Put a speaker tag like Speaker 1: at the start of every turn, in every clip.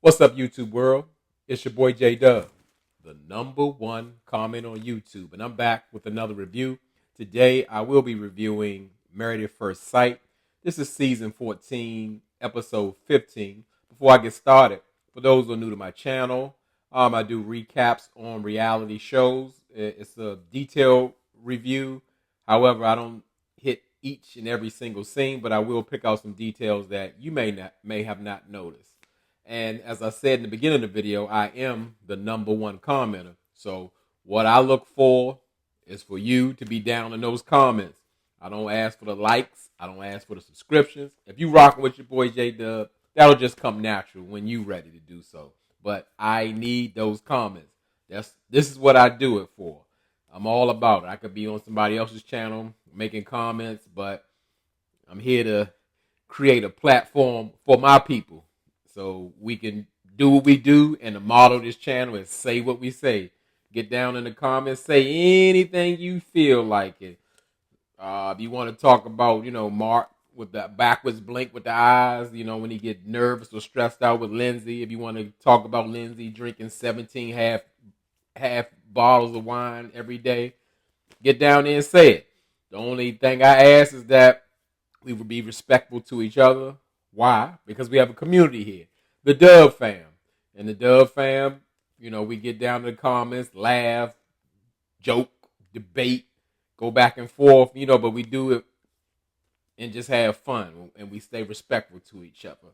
Speaker 1: What's up, YouTube world? It's your boy J Dub, the number one comment on YouTube, and I'm back with another review. Today, I will be reviewing Married at First Sight. This is season 14, episode 15. Before I get started, for those who are new to my channel, I do recaps on reality shows. It's a detailed review. However, I don't hit each and every single scene, but I will pick out some details that you may have not noticed. And as I said in the beginning of the video, I am the number one commenter. So what I look for is for you to be down in those comments. I don't ask for the likes. I don't ask for the subscriptions. If you rocking with your boy J Dub, that'll just come natural when you ready to do so. But I need those comments. This is what I do it for. I'm all about it. I could be on somebody else's channel making comments, but I'm here to create a platform for my people. So we can do what we do, and the motto of this channel is say what we say. Get down in the comments, say anything you feel like it. If you want to talk about, Mark with the backwards blink with the eyes, when he get nervous or stressed out with Lindsey. If you want to talk about Lindsey drinking 17 half bottles of wine every day, get down there and say it. The only thing I ask is that we would be respectful to each other. Why? Because we have a community here, the Dub fam. And the Dub fam, we get down to the comments, laugh, joke, debate, go back and forth, but we do it and just have fun, and we stay respectful to each other.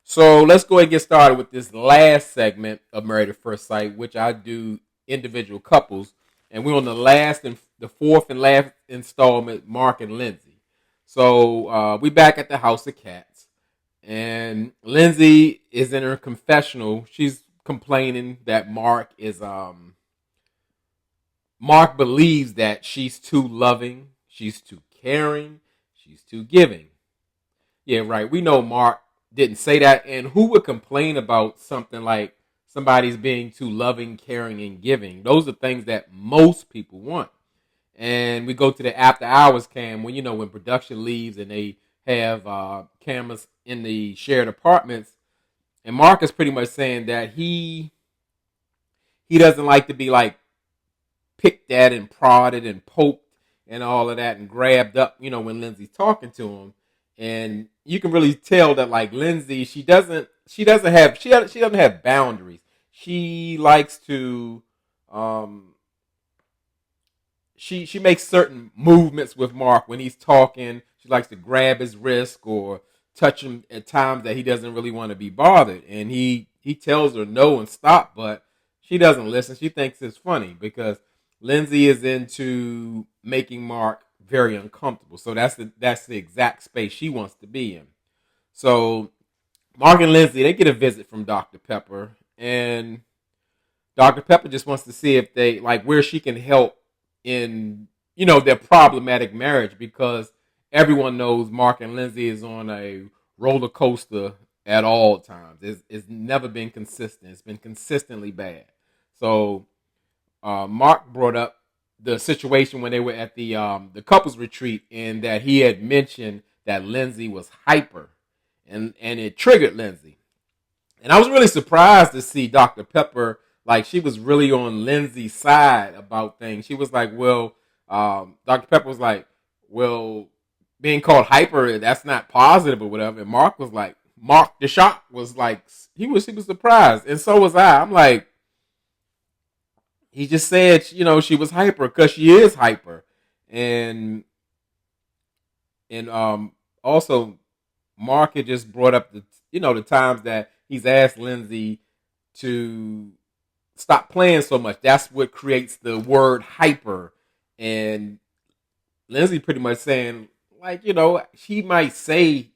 Speaker 1: So let's go ahead and get started with this last segment of Married at First Sight, which I do individual couples. And we're on the fourth and last installment, Mark and Lindsey. So we back at the House of Cats. And Lindsey is in her confessional. She's complaining that Mark believes that she's too loving, she's too caring, she's too giving. Yeah, right. We know Mark didn't say that. And who would complain about something like somebody's being too loving, caring, and giving? Those are things that most people want. And we go to the after hours cam when production leaves and they have cameras in the shared apartments, and Mark is pretty much saying that he doesn't like to be like picked at and prodded and poked and all of that and grabbed up, when Lindsey's talking to him. And you can really tell that like Lindsey, she doesn't have boundaries. She likes to she makes certain movements with Mark when he's talking. She likes to grab his wrist or touch him at times that he doesn't really want to be bothered. And he tells her no and stop, but she doesn't listen. She thinks it's funny because Lindsey is into making Mark very uncomfortable. So that's the exact space she wants to be in. So Mark and Lindsey, they get a visit from Dr. Pepper, and Dr. Pepper just wants to see if they like where she can help in their problematic marriage, because everyone knows Mark and Lindsey is on a roller coaster at all times. It's never been consistent. It's been consistently bad. So Mark brought up the situation when they were at the couples retreat, and that he had mentioned that Lindsey was hyper, and it triggered Lindsey. And I was really surprised to see Dr. Pepper, like, she was really on Lindsey's side about things. She was like, well, Dr. Pepper was like, well, being called hyper, that's not positive or whatever. And Mark the shock was like, he was surprised. And so was I. I'm like, he just said, she was hyper because she is hyper. And also Mark had just brought up the times that he's asked Lindsey to stop playing so much. That's what creates the word hyper. And Lindsey pretty much saying, like, he might say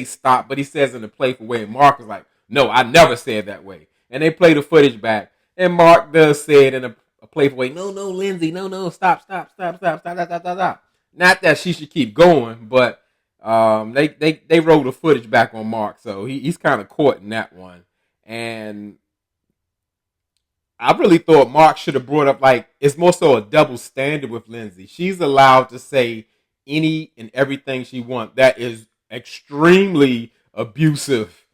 Speaker 1: stop, but he says in a playful way. And Mark is like, no, I never said that way. And they play the footage back, and Mark does say it in a playful way. No, Lindsey, no, stop. Not that she should keep going, but they roll the footage back on Mark, so he's kind of caught in that one. And I really thought Mark should have brought up, like, it's more so a double standard with Lindsey. She's allowed to say any and everything she wants. That is extremely abusive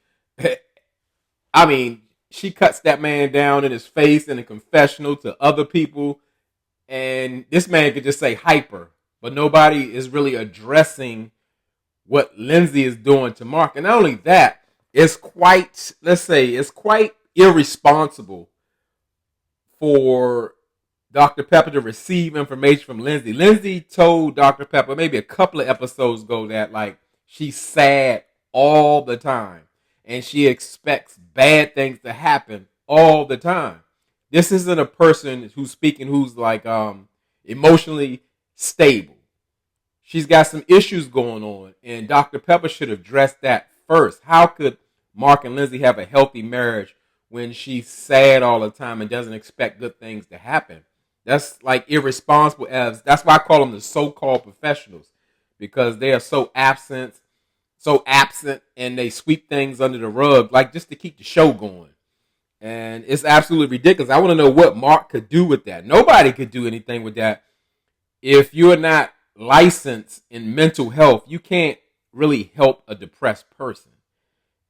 Speaker 1: I mean, she cuts that man down in his face in a confessional to other people, and this man could just say hyper, but nobody is really addressing what Lindsey is doing to Mark. And not only that, it's quite, let's say, it's quite irresponsible for Dr. Pepper to receive information from Lindsey. Lindsey told Dr. Pepper maybe a couple of episodes ago that like she's sad all the time and she expects bad things to happen all the time. This isn't a person who's speaking who's like emotionally stable. She's got some issues going on, and Dr. Pepper should address that first. How could Mark and Lindsey have a healthy marriage when she's sad all the time and doesn't expect good things to happen? That's like irresponsible. That's why I call them the so-called professionals, because they are so absent, and they sweep things under the rug, like just to keep the show going. And it's absolutely ridiculous. I want to know what Mark could do with that. Nobody could do anything with that. If you're not licensed in mental health, you can't really help a depressed person.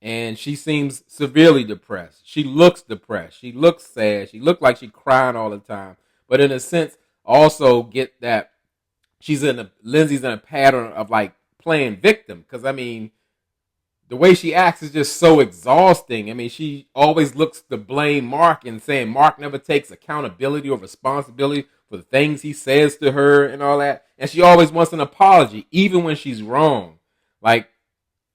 Speaker 1: And she seems severely depressed. She looks depressed. She looks sad. She looks like she's crying all the time. But in a sense, also get that Lindsey's in a pattern of like playing victim. Because I mean, the way she acts is just so exhausting. I mean, she always looks to blame Mark and saying Mark never takes accountability or responsibility for the things he says to her and all that. And she always wants an apology, even when she's wrong. Like,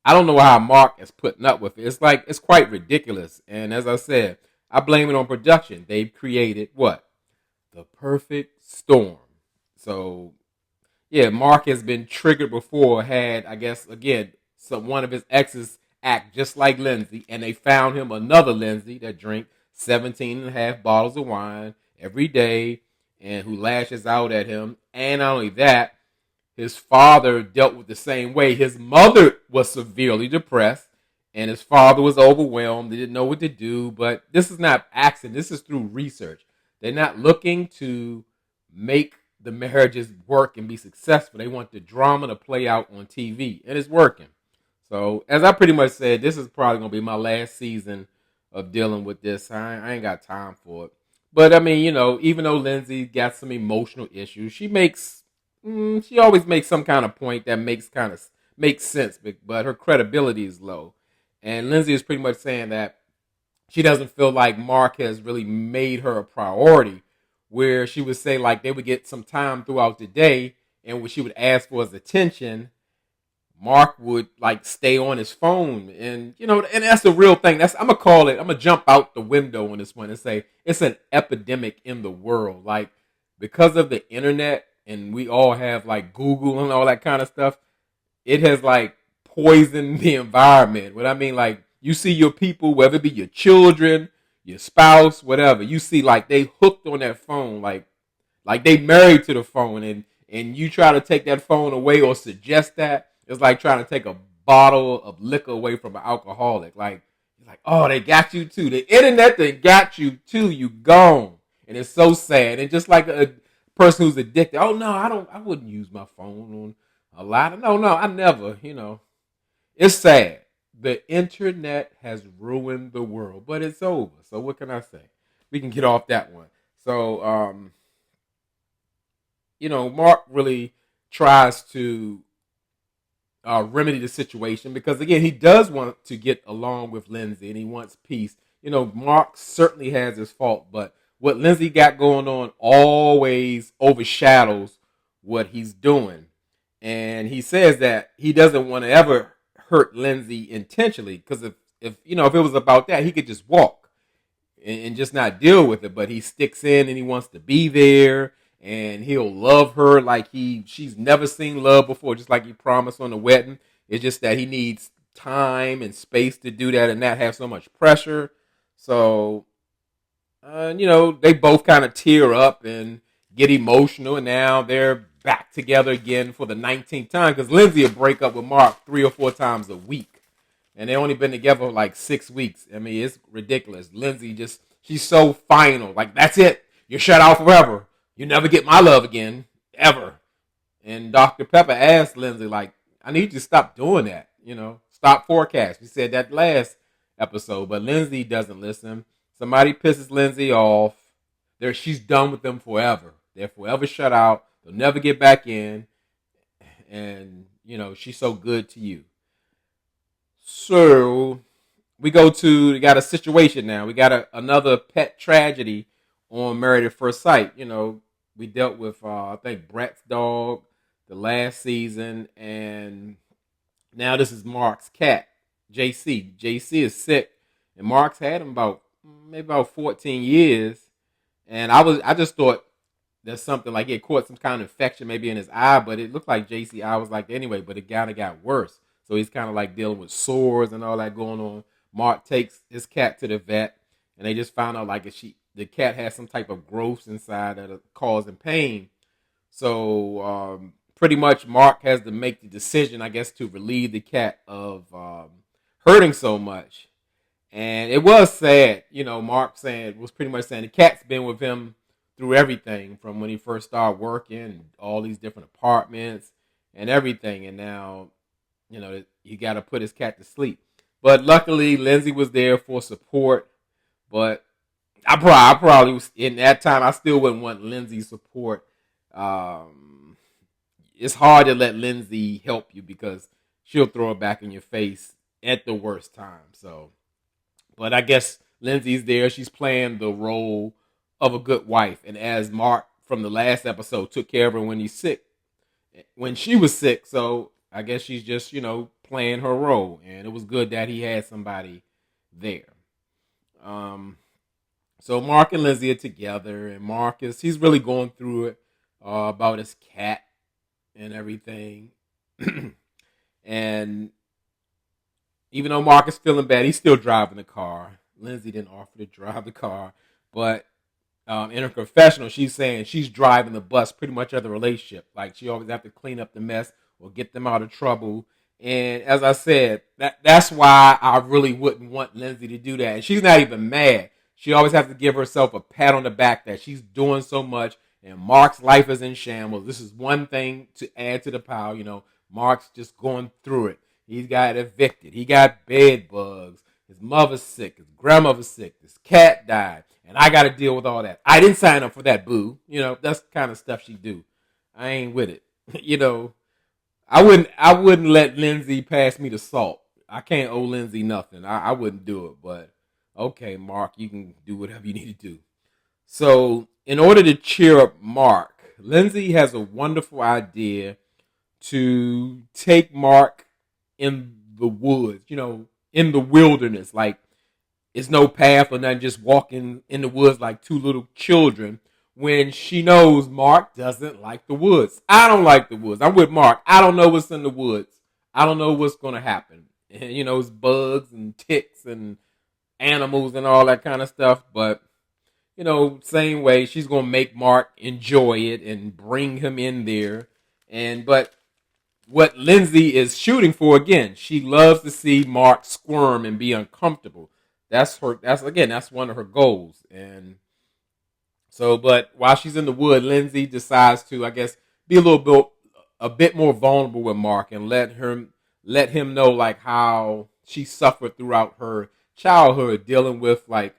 Speaker 1: I don't know how Mark is putting up with it. It's like, it's quite ridiculous. And as I said, I blame it on production. They've created what? The perfect storm. So, yeah, Mark has been triggered before, had, I guess, again, one of his exes act just like Lindsey, and they found him another Lindsey that drank 17 and a half bottles of wine every day and who lashes out at him. And not only that, his father dealt with the same way. His mother was severely depressed, and his father was overwhelmed. They didn't know what to do, but this is not accident. This is through research. They're not looking to make the marriages work and be successful. They want the drama to play out on TV, and it's working. So, as I pretty much said, this is probably going to be my last season of dealing with this. I ain't got time for it. But, I mean, you know, even though Lindsey got some emotional issues, she always makes some kind of point that makes sense, but her credibility is low. And Lindsey is pretty much saying that she doesn't feel like Mark has really made her a priority, where she would say, like, they would get some time throughout the day, and when she would ask for his attention, Mark would like stay on his phone, and you know, and that's a real thing. I'm gonna jump out the window on this one and say it's an epidemic in the world. Like, because of the internet, and we all have like Google and all that kind of stuff, it has like poisoned the environment. What I mean, like, you see your people, whether it be your children, your spouse, whatever, you see like they hooked on that phone, like they married to the phone, and you try to take that phone away or suggest that. It's like trying to take a bottle of liquor away from an alcoholic. Like, oh, they got you too. The internet, they got you too. You gone. And it's so sad. And just like a person who's addicted, oh no, I wouldn't use my phone on a lot. No, I never, you know. It's sad. The internet has ruined the world, but it's over. So what can I say? We can get off that one. So, you know, Mark really tries to remedy the situation, because again, he does want to get along with Lindsey and he wants peace. You know, Mark certainly has his fault, but what Lindsey got going on always overshadows what he's doing. And he says that he doesn't want to ever hurt Lindsey intentionally, because if it was about that, he could just walk and just not deal with it. But he sticks in and he wants to be there. And he'll love her like she's never seen love before, just like he promised on the wedding. It's just that he needs time and space to do that and not have so much pressure. So, they both kind of tear up and get emotional, and now they're back together again for the 19th time, because Lindsey will break up with Mark 3 or 4 times a week. And they've only been together for like 6 weeks. I mean, it's ridiculous. Lindsey she's so final. Like, that's it. You're shut out forever. You never get my love again, ever. And Dr. Pepper asked Lindsey, like, I need you to stop doing that, stop forecasting. He said that last episode, but Lindsey doesn't listen. Somebody pisses Lindsey off. She's done with them forever. They're forever shut out. They'll never get back in. And, she's so good to you. So we got a situation now. We got another pet tragedy on Married at First Sight. We dealt with, I think, Brett's dog the last season. And now this is Mark's cat, JC. JC is sick. And Mark's had him maybe about 14 years. And I just thought there's something like it caught some kind of infection maybe in his eye, but it looked like JC eye was like anyway, but it kind of got worse. So he's kind of like dealing with sores and all that going on. Mark takes his cat to the vet, and they just found out like the cat has some type of growths inside that are causing pain. So pretty much Mark has to make the decision, I guess, to relieve the cat of hurting so much. And it was sad, Mark was pretty much saying the cat's been with him through everything from when he first started working, all these different apartments and everything. And now, he got to put his cat to sleep. But luckily, Lindsey was there for support. But I probably was, in that time, I still wouldn't want Lindsey's support. It's hard to let Lindsey help you because she'll throw it back in your face at the worst time. So, but I guess Lindsey's there. She's playing the role of a good wife. And as Mark from the last episode took care of her when she was sick. So I guess she's just, playing her role. And it was good that he had somebody there. So Mark and Lindsey are together, and he's really going through it about his cat and everything. And even though Mark is feeling bad, he's still driving the car. Lindsey didn't offer to drive the car, but in her confessional, she's saying she's driving the bus pretty much of the relationship. Like she always have to clean up the mess or get them out of trouble. And as I said, that's why I really wouldn't want Lindsey to do that. And she's not even mad. She always has to give herself a pat on the back that she's doing so much. And Mark's life is in shambles. This is one thing to add to the pile. Mark's just going through it. He's got evicted. He got bed bugs. His mother's sick. His grandmother's sick. His cat died. And I got to deal with all that. I didn't sign up for that, boo. That's the kind of stuff she do. I ain't with it. I wouldn't let Lindsey pass me the salt. I can't owe Lindsey nothing. I wouldn't do it. But, okay, Mark, you can do whatever you need to do. So, in order to cheer up Mark, Lindsey has a wonderful idea to take Mark in the woods, in the wilderness. Like, it's no path or nothing, just walking in the woods like two little children when she knows Mark doesn't like the woods. I don't like the woods. I'm with Mark. I don't know what's in the woods. I don't know what's going to happen. And, it's bugs and ticks and animals and all that kind of stuff. But, same way, she's going to make Mark enjoy it and bring him in there. But what Lindsey is shooting for, again, she loves to see Mark squirm and be uncomfortable. That's one of her goals. And so, but while she's in the wood, Lindsey decides to, I guess, be a bit more vulnerable with Mark and let him know like how she suffered throughout her childhood, dealing with like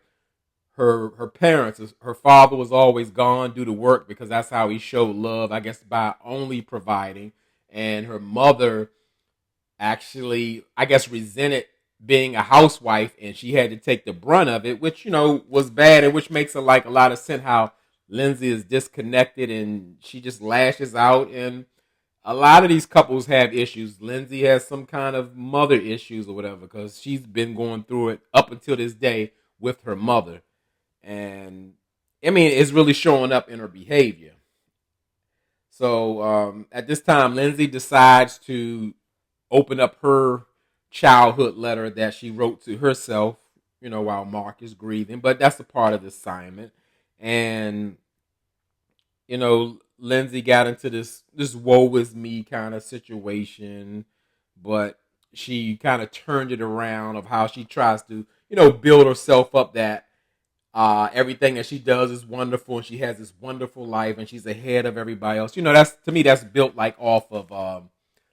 Speaker 1: her parents. Her father was always gone due to work because that's how he showed love, I guess, by only providing. And her mother actually, I guess, resented being a housewife, and she had to take the brunt of it, which, was bad, and which makes a lot of sense how Lindsey is disconnected and she just lashes out. And a lot of these couples have issues. Lindsey has some kind of mother issues or whatever because she's been going through it up until this day with her mother. And, it's really showing up in her behavior. So at this time, Lindsey decides to open up her childhood letter that she wrote to herself, while Mark is grieving. But that's a part of the assignment. And, Lindsey got into this woe is me kind of situation, but she kind of turned it around of how she tries to, build herself up that everything that she does is wonderful and she has this wonderful life and she's ahead of everybody else. That's built like off of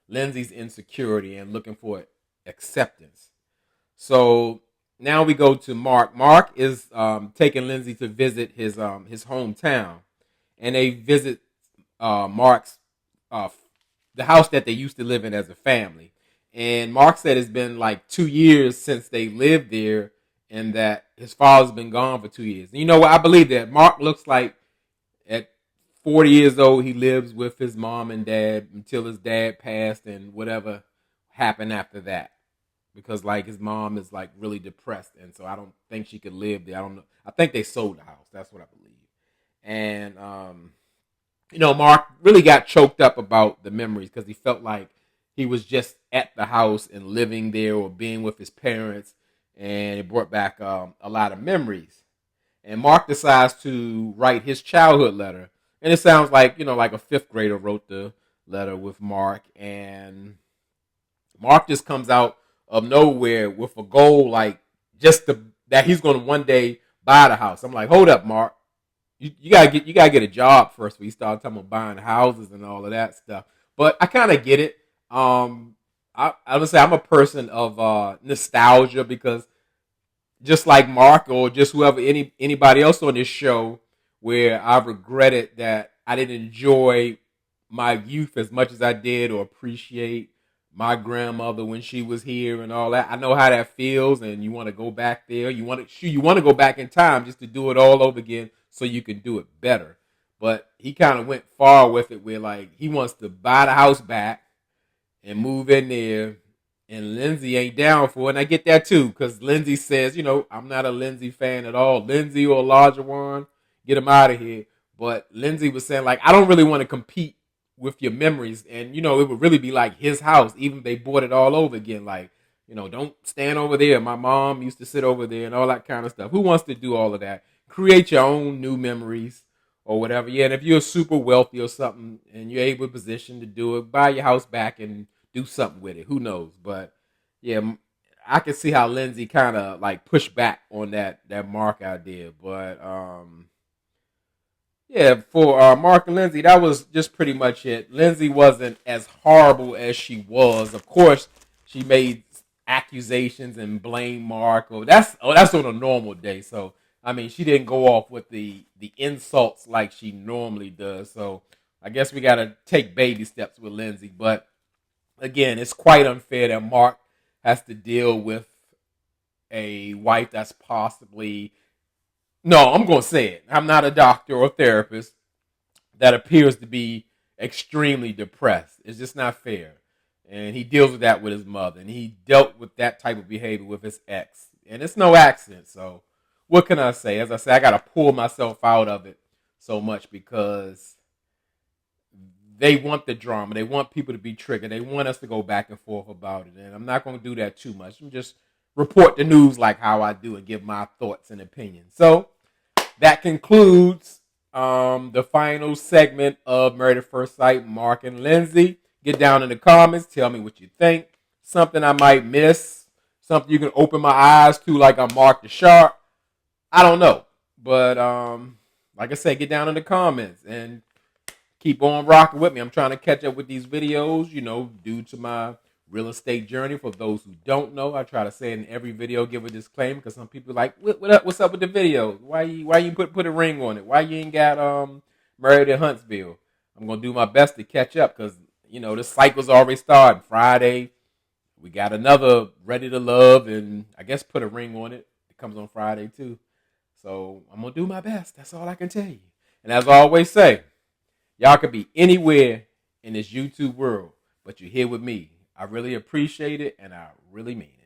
Speaker 1: Lindsey's insecurity and looking for acceptance. So now we go to Mark. Mark is taking Lindsey to visit his hometown, and they visit Mark's uh, the house that they used to live in as a family. And Mark said it's been like 2 years since they lived there, and that his father's been gone for 2 years. And you know what? I believe that. Mark looks like at 40 years old, he lives with his mom and dad until his dad passed and whatever happened after that. Because like his mom is like really depressed, and so I don't think she could live there. I don't know. I think they sold the house. That's what I believe. And Mark really got choked up about the memories because he felt like he was just at the house and living there or being with his parents, and it brought back a lot of memories. And Mark decides to write his childhood letter, and it sounds like like a fifth grader wrote the letter with Mark, and Mark just comes out of nowhere with a goal like that he's going to one day buy the house. I'm like, hold up, Mark. You gotta get a job first before you start talking about buying houses and all of that stuff. But I kind of get it. I would say I'm a person of nostalgia because just like Mark or just whoever anybody else on this show, where I regretted that I didn't enjoy my youth as much as I did or appreciate my grandmother when she was here and all that. I know how that feels, and you want to go back there. You want to go back in time just to do it all over again so you can do it better. But he kind of went far with it, where like he wants to buy the house back and move in there, and Lindsey ain't down for it. And I get that too, because Lindsey says, I'm not a Lindsey fan at all. Lindsey or Olajuwon, get him out of here. But Lindsey was saying, like, I don't really want to compete with your memories. And, it would really be like his house, even if they bought it all over again. Like, don't stand over there. My mom used to sit over there and all that kind of stuff. Who wants to do all of that? Create your own new memories or whatever. Yeah, and if you're super wealthy or something and you're able position to do it, buy your house back and do something with it. Who knows? But, yeah, I can see how Lindsey kind of, like, pushed back on that Mark idea. But, yeah, for Mark and Lindsey, that was just pretty much it. Lindsey wasn't as horrible as she was. Of course, she made accusations and blamed Mark. That's on a normal day. So, I mean, she didn't go off with the insults like she normally does. So, I guess we got to take baby steps with Lindsey. But, again, it's quite unfair that Mark has to deal with a wife that's possibly... No, I'm going to say it. I'm not a doctor or therapist that appears to be extremely depressed. It's just not fair. And he deals with that with his mother. And he dealt with that type of behavior with his ex. And it's no accident. So what can I say? As I say, I got to pull myself out of it so much because they want the drama. They want people to be triggered. They want us to go back and forth about it. And I'm not going to do that too much. I'm just report the news like how I do and give my thoughts and opinions. So that concludes the final segment of Married at First Sight, Mark and Lindsey. Get down in the comments. Tell me what you think. Something I might miss. Something you can open my eyes to like I'm Mark the Shark. I don't know. But like I said, get down in the comments and keep on rocking with me. I'm trying to catch up with these videos, due to my real estate journey. For those who don't know, I try to say in every video, give a disclaimer, because some people are like, what's up with the videos? Why you put a ring on it? Why you ain't got Married at Huntsville? I'm gonna do my best to catch up because the cycle's already started. Friday, we got another Ready to Love, and I guess Put a Ring on It. It comes on Friday too. So I'm gonna do my best. That's all I can tell you. And as I always say, y'all could be anywhere in this YouTube world, but you're here with me. I really appreciate it, and I really mean it.